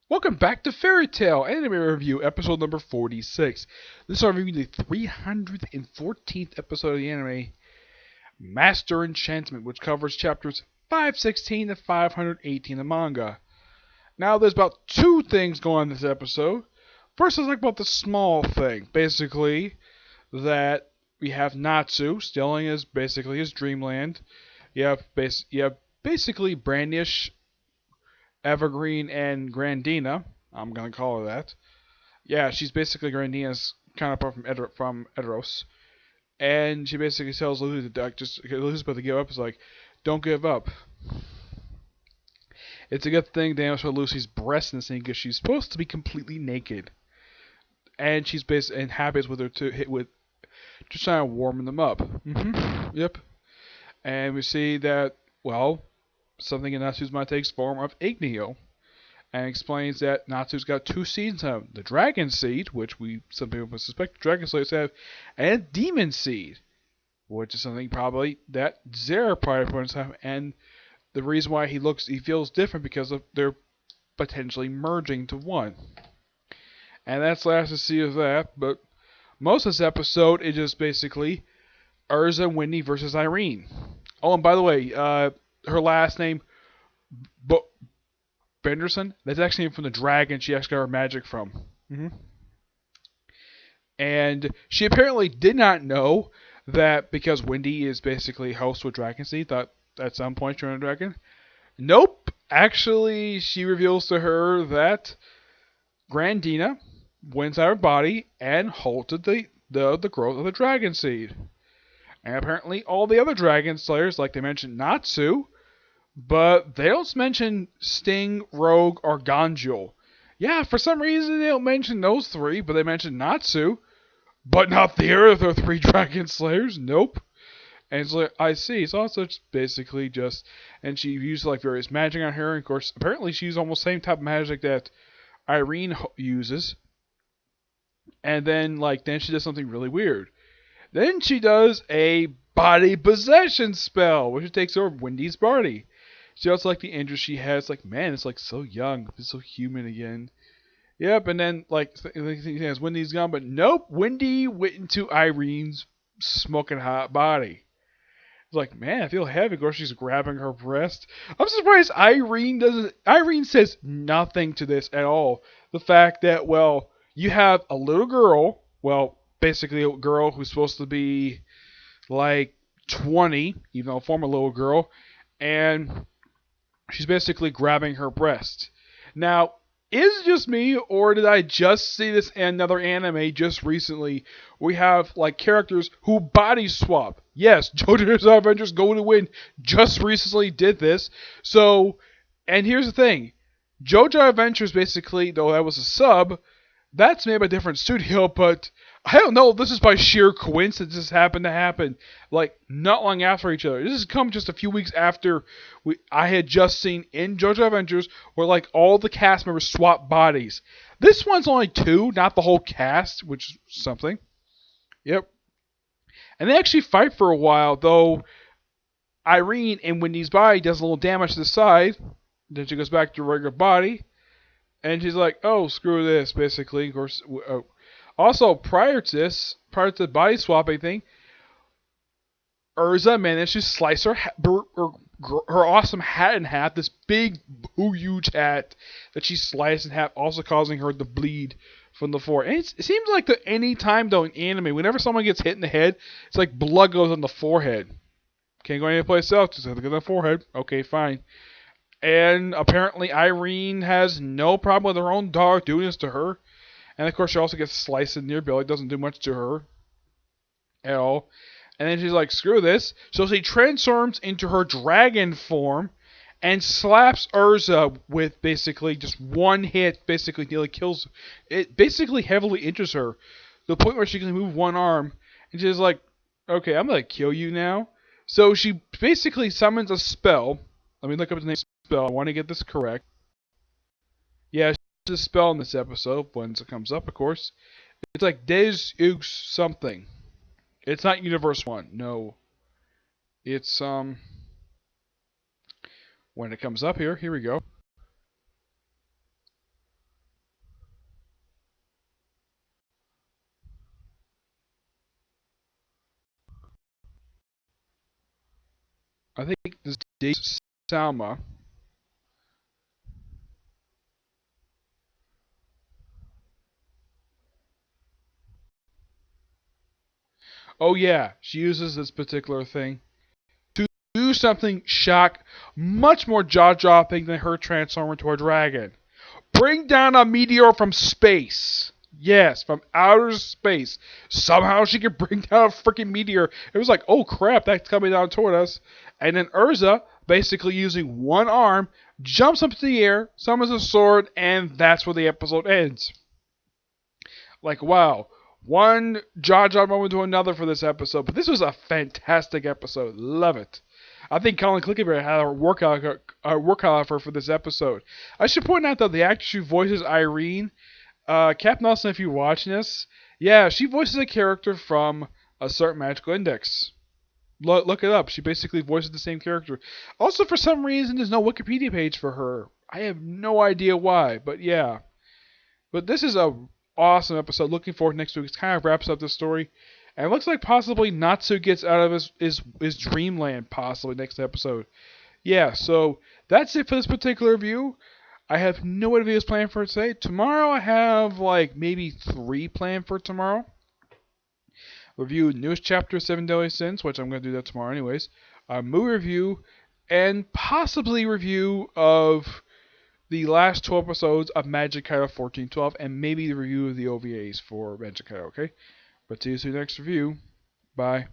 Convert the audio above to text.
Welcome back to Fairy Tail Anime Review, episode number 46. This is our review the 314th episode of the anime, Master Enchantment, which covers chapters 516 to 518 of the manga. Now, there's about two things going on in this episode. First, let's talk about the small thing. Basically, that we have Natsu stealing his dreamland. You have basically Brandish, Evergreen, and Grandina. I'm gonna call her that. Yeah, she's basically Grandina's counterpart from Edoros, and she basically tells Lulu Elizabeth to give up. It's like, don't give up. It's a good thing Daniel showed Lucy's breast in the scene because she's supposed to be completely naked, and she's and habits with her to hit with just trying to warm them up. Yep. And we see that something in Natsu's mind takes form of Igneo, and explains that Natsu's got two seeds in him: the Dragon Seed, which some people would suspect Dragon Slayers have, and Demon Seed, which is something probably that Zera probably put inside him. And the reason why he feels different because of they're potentially merging to one. And that's the last to see of that. But most of this episode is just basically Urza and Wendy versus Irene. Oh, and by the way, her last name, Benderson, that's actually from the dragon she actually got her magic from. And she apparently did not know that because Wendy is basically host with Dragon Seed, thought at some point she was a dragon. Nope. Actually, she reveals to her that Grandina went inside her body and halted the growth of the Dragon Seed. And apparently all the other Dragon Slayers, like they mentioned Natsu, but they don't mention Sting, Rogue, or Ganjul. Yeah, for some reason they don't mention those three, but they mention Natsu, but not the other three Dragon Slayers. Nope. And it's like, I see. It's also basically just, and she used like various magic on her. And of course, apparently she used almost the same type of magic that Irene uses. And then she does something really weird. Then she does a body possession spell, which takes over Wendy's body. She also like the interest she has, like, man, it's like so young, it's so human again. Yep, and then as Wendy's gone, but nope, Wendy went into Irene's smoking hot body. It's like, man, I feel heavy. Of course, she's grabbing her breast. I'm surprised Irene says nothing to this at all. The fact that, you have a little girl, basically a girl who's supposed to be like 20, even though a former little girl, and she's basically grabbing her breast. Now, is it just me, or did I just see this in another anime just recently? We have characters who body swap. Yes, JoJo's Adventures Go to Win just recently did this. So, and here's the thing. JoJo Adventures basically, though that was a sub, that's made by a different studio, but I don't know if this is by sheer coincidence this happened to happen, not long after each other. This has come just a few weeks after I had just seen in JoJo Adventures where all the cast members swap bodies. This one's only two, not the whole cast, which is something. Yep. And they actually fight for a while, though Irene in Wendy's body does a little damage to the side. Then she goes back to her regular body. And she's like, oh, screw this, basically. Of course, also, prior to the body swapping thing, Urza managed to slice her awesome hat in half. This big, huge hat that she sliced in half, also causing her to bleed from the forehead. And it seems like that any time, though, in anime, whenever someone gets hit in the head, it's like blood goes on the forehead. Can't go anyplace else, just have to go on the forehead. Okay, fine. And apparently Irene has no problem with her own dog doing this to her. And of course she also gets sliced in the belly. It doesn't do much to her at all. And then she's like, screw this. So she transforms into her dragon form and slaps Urza with basically just one hit. Basically nearly kills her. It basically heavily injures her. To the point where she can move one arm. And she's like, okay, I'm going to kill you now. So she basically summons a spell. Let me look up the name spell. I want to get this correct. Yeah, there's a spell in this episode when it comes up, of course. It's like Des Ux something. It's not Universe 1. No. It's when it comes up here we go. I think this dates Salma. Oh yeah, she uses this particular thing to do something much more jaw-dropping than her transform into a dragon. Bring down a meteor from space. Yes, from outer space. Somehow she could bring down a freaking meteor. It was like, oh crap, that's coming down toward us. And then Urza, basically using one arm, jumps up to the air, summons a sword, and that's where the episode ends. Like, wow. One jaw drop moment to another for this episode. But this was a fantastic episode. Love it. I think Colin Clickenberry had a workout for this episode. I should point out, though, the actress who voices Irene, Cap Nelson, if you're watching this, yeah, she voices a character from a certain magical index. Look it up. She basically voices the same character. Also, for some reason, there's no Wikipedia page for her. I have no idea why, but yeah. But this is a awesome episode. Looking forward to next week. It kind of wraps up the story. And it looks like possibly Natsu gets out of his dreamland possibly next episode. Yeah, so that's it for this particular review. I have no videos planned for today. Tomorrow I have like maybe 3 planned for tomorrow. Review newest chapter of 7 Deadly Sins, which I'm going to do that tomorrow anyways. A movie review, and possibly review of the last 12 episodes of Magic Kaido 1412, and maybe the review of the OVAs for Magic Kaido, okay? But see you soon next review. Bye.